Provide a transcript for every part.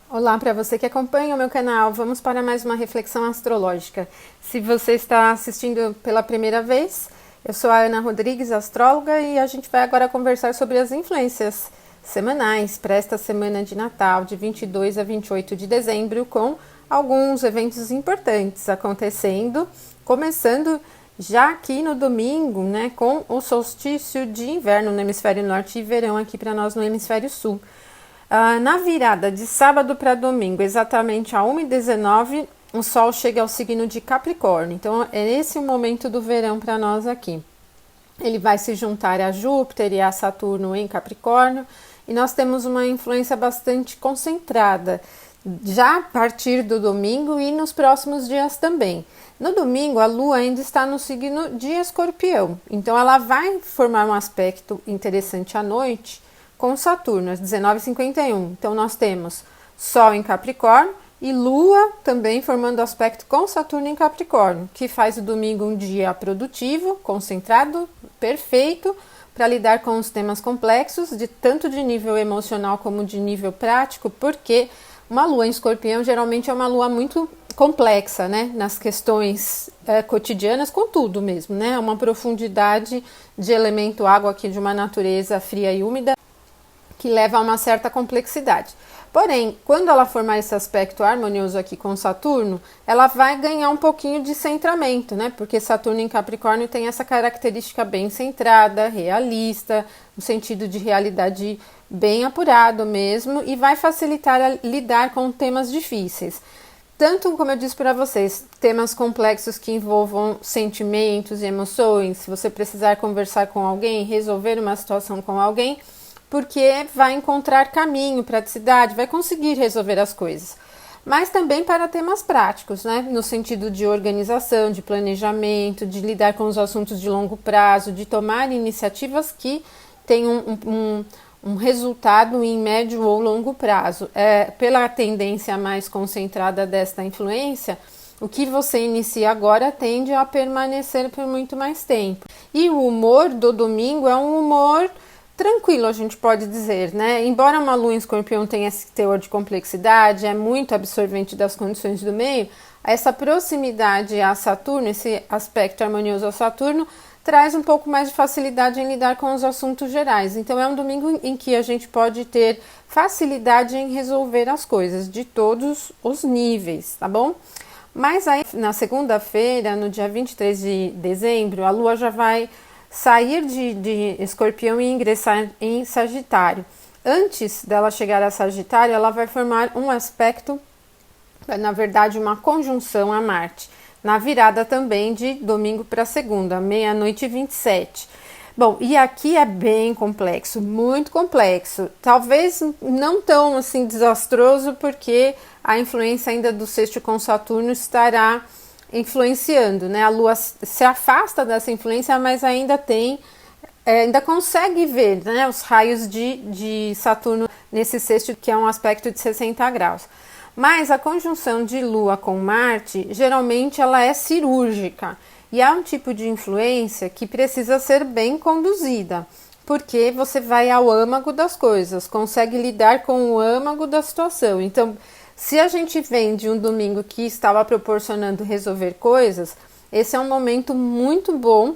Olá para você que acompanha o meu canal, vamos para mais uma reflexão astrológica. Se você está assistindo pela primeira vez, eu sou a Ana Rodrigues, astróloga, e a gente vai agora conversar sobre as influências semanais para esta semana de Natal, de 22 a 28 de dezembro, com alguns eventos importantes acontecendo, começando já aqui no domingo, né, com o solstício de inverno no hemisfério norte e verão aqui para nós no hemisfério sul. Na virada de sábado para domingo, exatamente a 1h19, o Sol chega ao signo de Capricórnio. Então, é esse o momento do verão para nós aqui. Ele vai se juntar a Júpiter e a Saturno em Capricórnio, e nós temos uma influência bastante concentrada, já a partir do domingo e nos próximos dias também. No domingo, a Lua ainda está no signo de Escorpião, então ela vai formar um aspecto interessante à noite, com Saturno, às 19h51. Então, nós temos Sol em Capricórnio e Lua também formando aspecto com Saturno em Capricórnio, que faz o domingo um dia produtivo, concentrado, perfeito, para lidar com os temas complexos, tanto de nível emocional como de nível prático, porque uma Lua em Escorpião geralmente é uma Lua muito complexa, né, nas questões cotidianas, com tudo mesmo, né, uma profundidade de elemento água aqui de uma natureza fria e úmida, que leva a uma certa complexidade. Porém, quando ela formar esse aspecto harmonioso aqui com Saturno, ela vai ganhar um pouquinho de centramento, né? Porque Saturno em Capricórnio tem essa característica bem centrada, realista, no sentido de realidade bem apurado mesmo, e vai facilitar a lidar com temas difíceis. Tanto, como eu disse para vocês, temas complexos que envolvam sentimentos e emoções, se você precisar conversar com alguém, resolver uma situação com alguém, porque vai encontrar caminho, praticidade, vai conseguir resolver as coisas. Mas também para temas práticos, né? No sentido de organização, de planejamento, de lidar com os assuntos de longo prazo, de tomar iniciativas que tenham um resultado em médio ou longo prazo. Pela tendência mais concentrada desta influência, o que você inicia agora tende a permanecer por muito mais tempo. E o humor do domingo é um humor tranquilo, a gente pode dizer, né? Embora uma Lua em Escorpião tenha esse teor de complexidade, é muito absorvente das condições do meio, essa proximidade a Saturno, esse aspecto harmonioso a Saturno, traz um pouco mais de facilidade em lidar com os assuntos gerais. Então, é um domingo em que a gente pode ter facilidade em resolver as coisas de todos os níveis, tá bom? Mas aí, na segunda-feira, no dia 23 de dezembro, a Lua já vai sair de Escorpião e ingressar em Sagitário. Antes dela chegar a Sagitário, ela vai formar um aspecto, na verdade uma conjunção a Marte, na virada também de domingo para segunda, 00h27. Bom, e aqui é bem complexo, muito complexo, talvez não tão assim desastroso, porque a influência ainda do sexto com Saturno estará influenciando, né? A Lua se afasta dessa influência, mas ainda ainda consegue ver, né, os raios de Saturno nesse sexto, que é um aspecto de 60 graus. Mas a conjunção de Lua com Marte, geralmente ela é cirúrgica, e é um tipo de influência que precisa ser bem conduzida, porque você vai ao âmago das coisas, consegue lidar com o âmago da situação. Então, se a gente vem de um domingo que estava proporcionando resolver coisas, esse é um momento muito bom,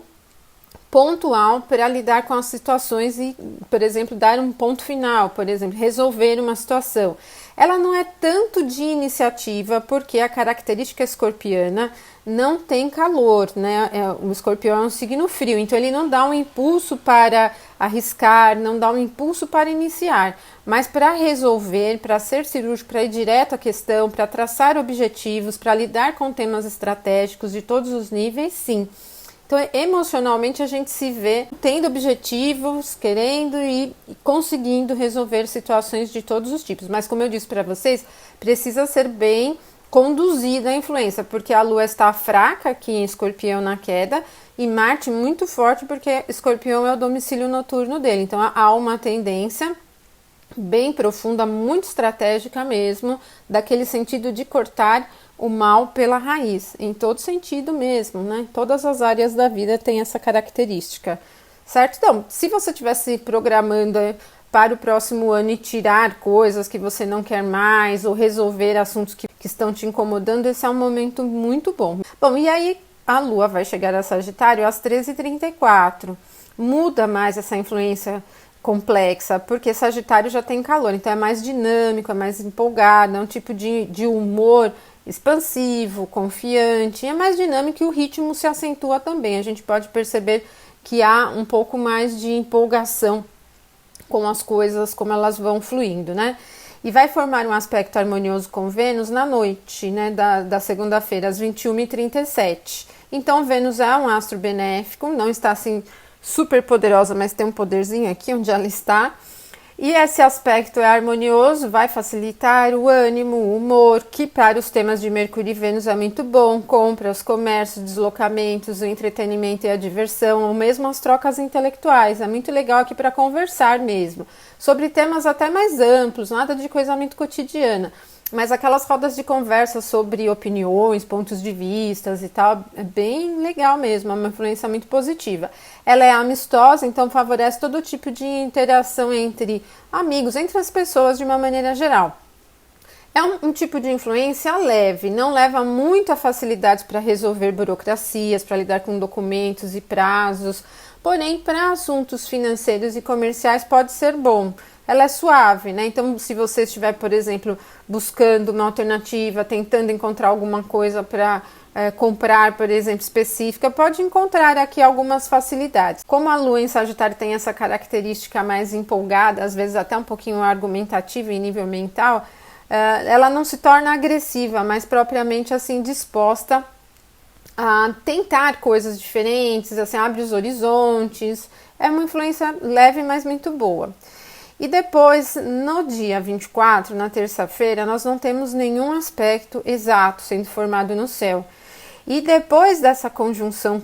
pontual, para lidar com as situações e, por exemplo, dar um ponto final, por exemplo, resolver uma situação. Ela não é tanto de iniciativa, porque a característica escorpiana não tem calor, né? O escorpião é um signo frio, então ele não dá um impulso para arriscar, não dá um impulso para iniciar, mas para resolver, para ser cirúrgico, para ir direto à questão, para traçar objetivos, para lidar com temas estratégicos de todos os níveis, sim. Então, emocionalmente, a gente se vê tendo objetivos, querendo e conseguindo resolver situações de todos os tipos. Mas, como eu disse para vocês, precisa ser bem conduzida a influência, porque a Lua está fraca aqui em Escorpião na queda e Marte muito forte, porque Escorpião é o domicílio noturno dele. Então, há uma tendência bem profunda, muito estratégica mesmo, daquele sentido de cortar o mal pela raiz, em todo sentido mesmo, né? Todas as áreas da vida têm essa característica, certo? Então, se você estivesse programando para o próximo ano e tirar coisas que você não quer mais ou resolver assuntos que estão te incomodando, esse é um momento muito bom. Bom, e aí a Lua vai chegar a Sagitário às 13h34. Muda mais essa influência complexa, porque Sagitário já tem calor, então é mais dinâmico, é mais empolgado, é um tipo de humor expansivo, confiante, é mais dinâmico e o ritmo se acentua também. A gente pode perceber que há um pouco mais de empolgação com as coisas, como elas vão fluindo, né? E vai formar um aspecto harmonioso com Vênus na noite, né, da segunda-feira, às 21h37. Então, Vênus é um astro benéfico, não está assim super poderosa, mas tem um poderzinho aqui onde ela está. E esse aspecto é harmonioso, vai facilitar o ânimo, o humor, que para os temas de Mercúrio e Vênus é muito bom. Compras, comércio, deslocamentos, o entretenimento e a diversão, ou mesmo as trocas intelectuais. É muito legal aqui para conversar mesmo, sobre temas até mais amplos, nada de coisa muito cotidiana. Mas aquelas rodas de conversa sobre opiniões, pontos de vistas e tal, é bem legal mesmo, é uma influência muito positiva. Ela é amistosa, então favorece todo tipo de interação entre amigos, entre as pessoas de uma maneira geral. É um tipo de influência leve, não leva muita facilidade para resolver burocracias, para lidar com documentos e prazos, porém para assuntos financeiros e comerciais pode ser bom. Ela é suave, né? Então, se você estiver, por exemplo, buscando uma alternativa, tentando encontrar alguma coisa para comprar, por exemplo, específica, pode encontrar aqui algumas facilidades. Como a Lua em Sagitário tem essa característica mais empolgada, às vezes até um pouquinho argumentativa em nível mental, ela não se torna agressiva, mas propriamente assim disposta a tentar coisas diferentes, assim, abre os horizontes. É uma influência leve, mas muito boa. E depois, no dia 24, na terça-feira, nós não temos nenhum aspecto exato sendo formado no céu. E depois dessa conjunção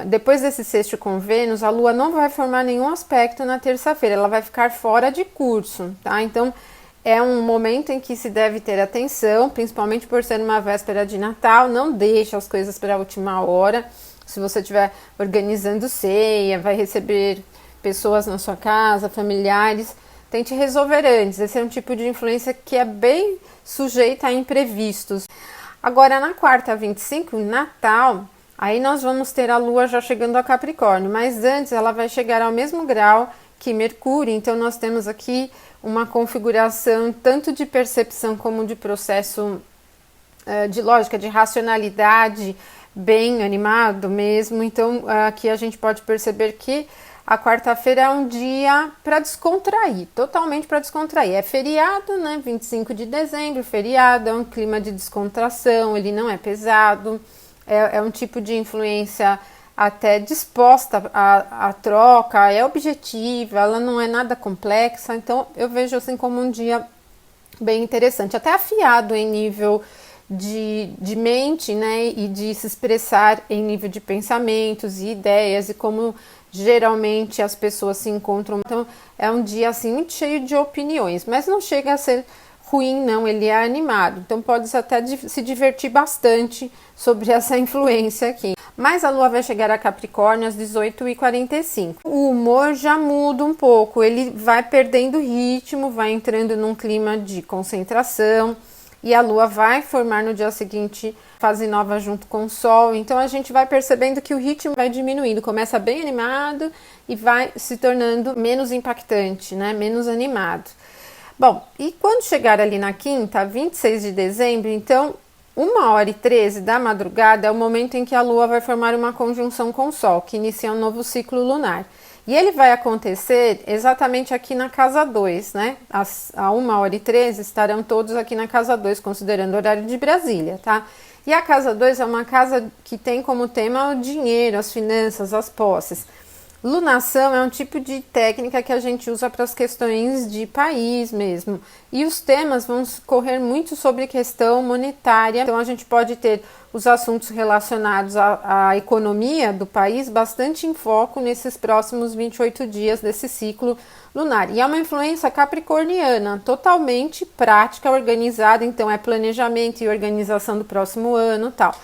depois desse sexto com Vênus, a Lua não vai formar nenhum aspecto na terça-feira, ela vai ficar fora de curso, tá? Então, é um momento em que se deve ter atenção, principalmente por ser uma véspera de Natal, não deixe as coisas para a última hora. Se você estiver organizando ceia, vai receber pessoas na sua casa, familiares, tente resolver antes. Esse é um tipo de influência que é bem sujeita a imprevistos. Agora, na quarta 25, Natal, aí nós vamos ter a Lua já chegando a Capricórnio, mas antes ela vai chegar ao mesmo grau que Mercúrio, então nós temos aqui uma configuração tanto de percepção como de processo de lógica, de racionalidade, bem animado mesmo. Então, aqui a gente pode perceber que a quarta-feira é um dia para descontrair, totalmente para descontrair. É feriado, né? 25 de dezembro, feriado, é um clima de descontração, ele não é pesado, é um tipo de influência até disposta à troca, é objetiva, ela não é nada complexa, então eu vejo assim como um dia bem interessante, até afiado em nível de mente, né, e de se expressar em nível de pensamentos e ideias e como geralmente as pessoas se encontram. Então é um dia assim muito cheio de opiniões, mas não chega a ser ruim não, ele é animado, então pode até se divertir bastante sobre essa influência aqui. Mas a Lua vai chegar a Capricórnio às 18h45. O humor já muda um pouco, ele vai perdendo ritmo, vai entrando num clima de concentração, e a Lua vai formar no dia seguinte fase nova junto com o Sol, então a gente vai percebendo que o ritmo vai diminuindo, começa bem animado e vai se tornando menos impactante, né? Menos animado. Bom, e quando chegar ali na quinta, 26 de dezembro, então 1h13 da madrugada é o momento em que a Lua vai formar uma conjunção com o Sol, que inicia um novo ciclo lunar. E ele vai acontecer exatamente aqui na casa 2, né? A 1h13 estarão todos aqui na casa 2, considerando o horário de Brasília, tá? E a casa 2 é uma casa que tem como tema o dinheiro, as finanças, as posses. Lunação é um tipo de técnica que a gente usa para as questões de país mesmo. E os temas vão correr muito sobre questão monetária. Então a gente pode ter os assuntos relacionados à economia do país bastante em foco nesses próximos 28 dias desse ciclo lunar. E é uma influência capricorniana, totalmente prática, organizada. Então é planejamento e organização do próximo ano e tal.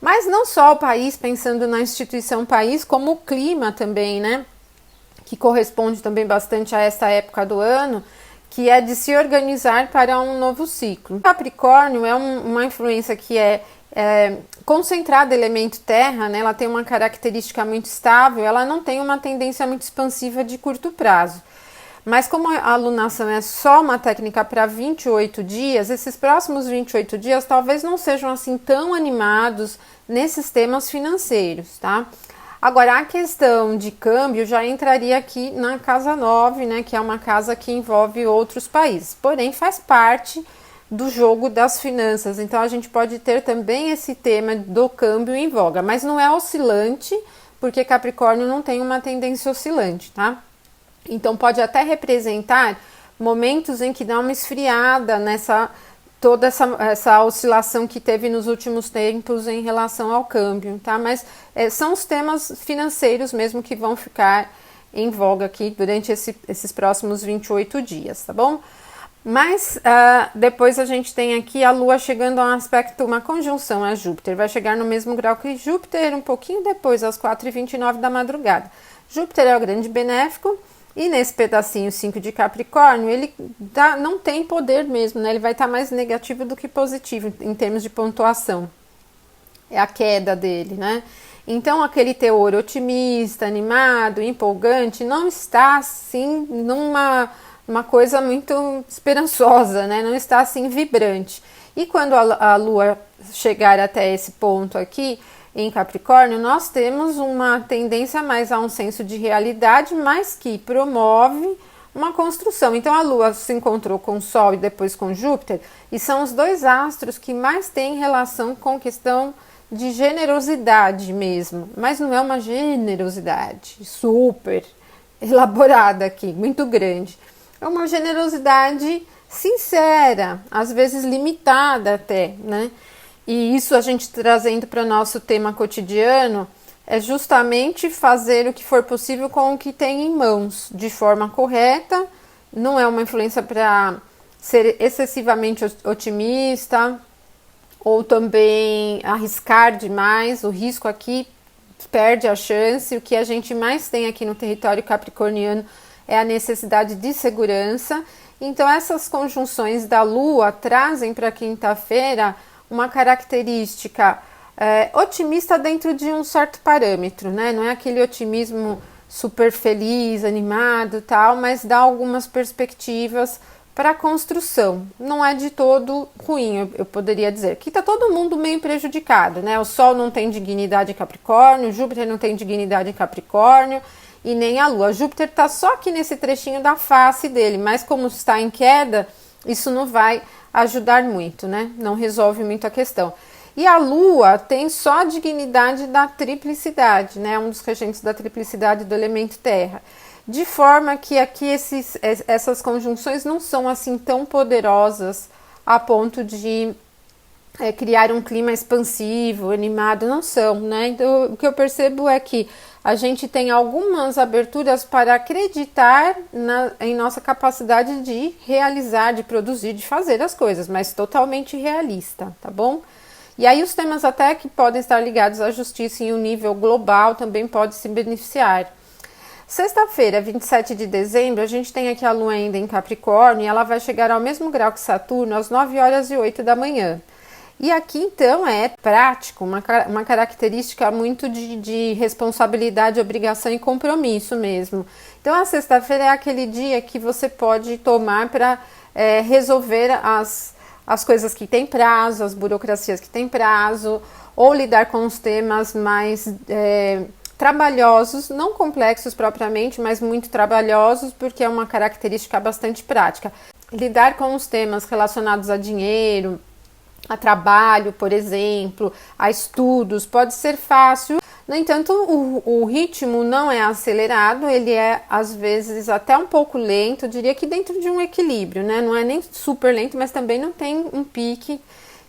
Mas não só o país, pensando na instituição país, como o clima também, né? que corresponde também bastante a esta época do ano, que é de se organizar para um novo ciclo. Capricórnio é uma influência que é concentrada elemento terra, né? Ela tem uma característica muito estável, ela não tem uma tendência muito expansiva de curto prazo. Mas como a alunação é só uma técnica para 28 dias, esses próximos 28 dias talvez não sejam assim tão animados nesses temas financeiros, tá? Agora, a questão de câmbio já entraria aqui na casa 9, né, que é uma casa que envolve outros países, porém faz parte do jogo das finanças, então a gente pode ter também esse tema do câmbio em voga, mas não é oscilante, porque Capricórnio não tem uma tendência oscilante, tá? Então pode até representar momentos em que dá uma esfriada nessa toda essa oscilação que teve nos últimos tempos em relação ao câmbio, tá? Mas são os temas financeiros mesmo que vão ficar em voga aqui durante esses próximos 28 dias, tá bom? Mas depois a gente tem aqui a Lua chegando a um aspecto, uma conjunção a Júpiter, vai chegar no mesmo grau que Júpiter um pouquinho depois, às 4h29 da madrugada. Júpiter é o grande benéfico, e nesse pedacinho 5 de Capricórnio, ele não tem poder mesmo, né? Ele vai estar mais negativo do que positivo em termos de pontuação. É a queda dele, né? Então, aquele teor otimista, animado, empolgante, não está, assim, numa coisa muito esperançosa, né? Não está, assim, vibrante. E quando a Lua chegar até esse ponto aqui, em Capricórnio, nós temos uma tendência mais a um senso de realidade, mas que promove uma construção. Então, a Lua se encontrou com o Sol e depois com Júpiter, e são os dois astros que mais têm relação com questão de generosidade mesmo, mas não é uma generosidade super elaborada aqui, muito grande. É uma generosidade sincera, às vezes limitada até, né? E isso a gente trazendo para o nosso tema cotidiano é justamente fazer o que for possível com o que tem em mãos, de forma correta, não é uma influência para ser excessivamente otimista ou também arriscar demais, o risco aqui perde a chance, o que a gente mais tem aqui no território capricorniano é a necessidade de segurança. Então essas conjunções da Lua trazem para quinta-feira uma característica otimista dentro de um certo parâmetro, né? Não é aquele otimismo super feliz, animado, tal, mas dá algumas perspectivas para a construção. Não é de todo ruim, eu poderia dizer. Aqui está todo mundo meio prejudicado, né? O Sol não tem dignidade em Capricórnio, Júpiter não tem dignidade em Capricórnio e nem a Lua. Júpiter está só aqui nesse trechinho da face dele, mas como está em queda, isso não vai ajudar muito, né? Não resolve muito a questão. E a Lua tem só a dignidade da triplicidade, né? Um dos regentes da triplicidade do elemento terra. De forma que aqui essas conjunções não são assim tão poderosas a ponto de criar um clima expansivo, animado, não são, né? Então, o que eu percebo é que a gente tem algumas aberturas para acreditar em nossa capacidade de realizar, de produzir, de fazer as coisas, mas totalmente realista, tá bom? E aí os temas até que podem estar ligados à justiça em um nível global também pode se beneficiar. Sexta-feira, 27 de dezembro, a gente tem aqui a Lua ainda em Capricórnio e ela vai chegar ao mesmo grau que Saturno às 9h08 da manhã. E aqui, então, é prático, uma característica muito de responsabilidade, obrigação e compromisso mesmo. Então, a sexta-feira é aquele dia que você pode tomar para resolver as coisas que têm prazo, as burocracias que têm prazo, ou lidar com os temas mais trabalhosos, não complexos propriamente, mas muito trabalhosos, porque é uma característica bastante prática. Lidar com os temas relacionados a dinheiro, a trabalho, por exemplo, a estudos, pode ser fácil. No entanto, o ritmo não é acelerado, ele é às vezes até um pouco lento, eu diria que dentro de um equilíbrio, né? Não é nem super lento, mas também não tem um pique.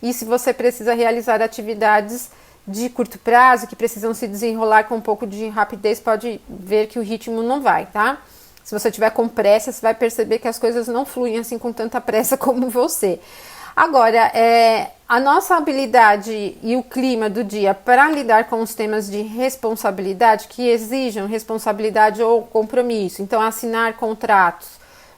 E se você precisa realizar atividades de curto prazo, que precisam se desenrolar com um pouco de rapidez, pode ver que o ritmo não vai, tá? Se você tiver com pressa, você vai perceber que as coisas não fluem assim com tanta pressa como você. Agora, a nossa habilidade e o clima do dia para lidar com os temas de responsabilidade que exijam responsabilidade ou compromisso, então assinar contratos,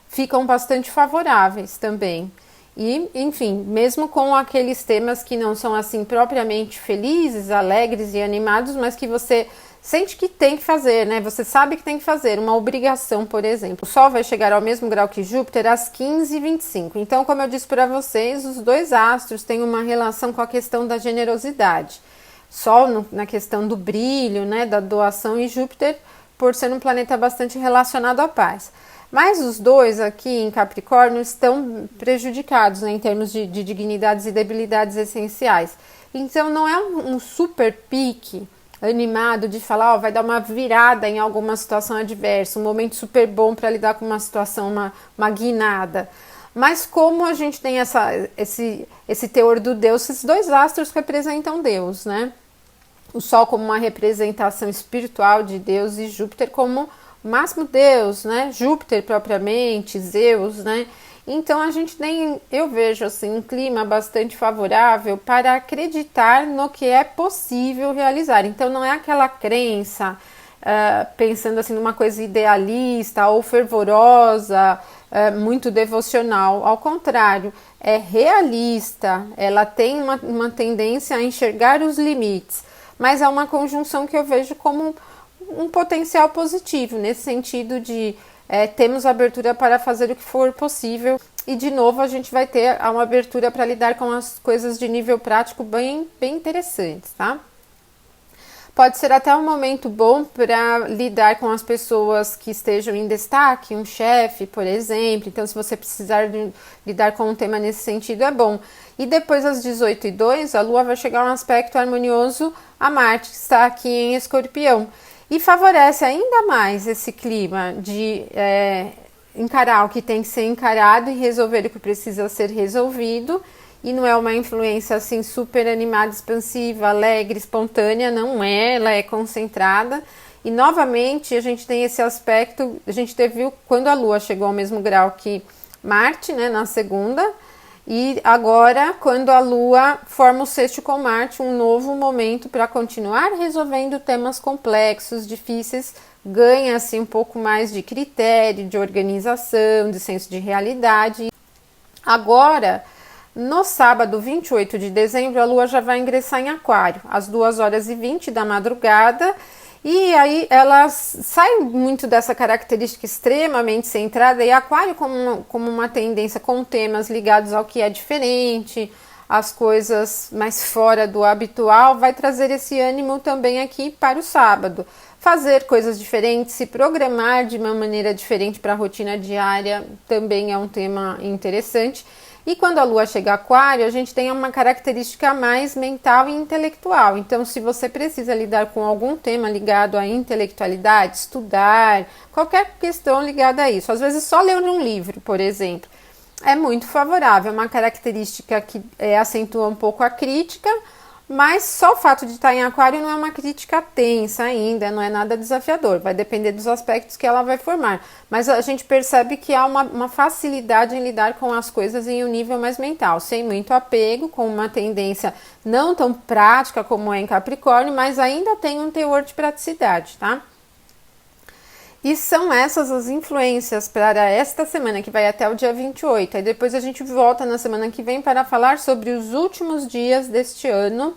ficam bastante favoráveis também. E, enfim, mesmo com aqueles temas que não são assim propriamente felizes, alegres e animados, mas que você sente que tem que fazer, né? Você sabe que tem que fazer, uma obrigação, por exemplo. O Sol vai chegar ao mesmo grau que Júpiter às 15h25. Então, como eu disse para vocês, os dois astros têm uma relação com a questão da generosidade. Sol na questão do brilho, né, da doação, e Júpiter por ser um planeta bastante relacionado à paz. Mas os dois aqui em Capricórnio estão prejudicados, né, em termos de dignidades e debilidades essenciais. Então, não é um super pique animado de falar, vai dar uma virada em alguma situação adversa, um momento super bom para lidar com uma situação, uma guinada. Mas como a gente tem esse teor do Deus, esses dois astros representam Deus, né? O Sol como uma representação espiritual de Deus e Júpiter como o máximo Deus, né? Júpiter propriamente, Zeus, né? Então a gente tem, eu vejo assim, um clima bastante favorável para acreditar no que é possível realizar. Então não é aquela crença pensando assim numa coisa idealista ou fervorosa, muito devocional. Ao contrário, é realista, ela tem uma tendência a enxergar os limites, mas é uma conjunção que eu vejo como um potencial positivo, nesse sentido de temos abertura para fazer o que for possível, e de novo a gente vai ter uma abertura para lidar com as coisas de nível prático bem interessantes, tá? Pode ser até um momento bom para lidar com as pessoas que estejam em destaque, um chefe, por exemplo. Então, se você precisar lidar com um tema nesse sentido, é bom. E depois, às 18h02, a Lua vai chegar a um aspecto harmonioso a Marte, que está aqui em Escorpião. E favorece ainda mais esse clima de encarar o que tem que ser encarado e resolver o que precisa ser resolvido. E não é uma influência assim super animada, expansiva, alegre, espontânea, não é, ela é concentrada. E novamente a gente tem esse aspecto, a gente viu quando a Lua chegou ao mesmo grau que Marte, né, na segunda. E agora, quando a Lua forma o sexto com Marte, um novo momento para continuar resolvendo temas complexos, difíceis, ganha assim um pouco mais de critério, de organização, de senso de realidade. Agora, no sábado 28 de dezembro, a Lua já vai ingressar em Aquário, às 2h20 da madrugada. E aí ela sai muito dessa característica extremamente centrada, e Aquário como uma tendência com temas ligados ao que é diferente, as coisas mais fora do habitual, vai trazer esse ânimo também aqui para o sábado. Fazer coisas diferentes, se programar de uma maneira diferente para a rotina diária também é um tema interessante. E quando a Lua chega a Aquário, a gente tem uma característica mais mental e intelectual. Então, se você precisa lidar com algum tema ligado à intelectualidade, estudar, qualquer questão ligada a isso, às vezes só ler um livro, por exemplo, é muito favorável. É uma característica que acentua um pouco a crítica, mas só o fato de estar em Aquário não é uma crítica tensa ainda, não é nada desafiador, vai depender dos aspectos que ela vai formar. Mas a gente percebe que há uma facilidade em lidar com as coisas em um nível mais mental, sem muito apego, com uma tendência não tão prática como é em Capricórnio, mas ainda tem um teor de praticidade, tá? E são essas as influências para esta semana, que vai até o dia 28. Aí depois a gente volta na semana que vem para falar sobre os últimos dias deste ano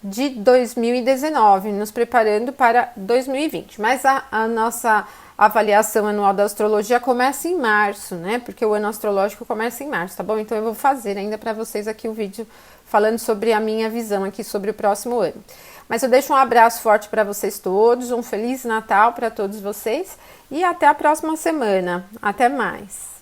de 2019, nos preparando para 2020. Mas a nossa avaliação anual da astrologia começa em março, né? Porque o ano astrológico começa em março, tá bom? Então eu vou fazer ainda para vocês aqui o vídeo falando sobre a minha visão aqui sobre o próximo ano. Mas eu deixo um abraço forte para vocês todos, um Feliz Natal para todos vocês e até a próxima semana. Até mais!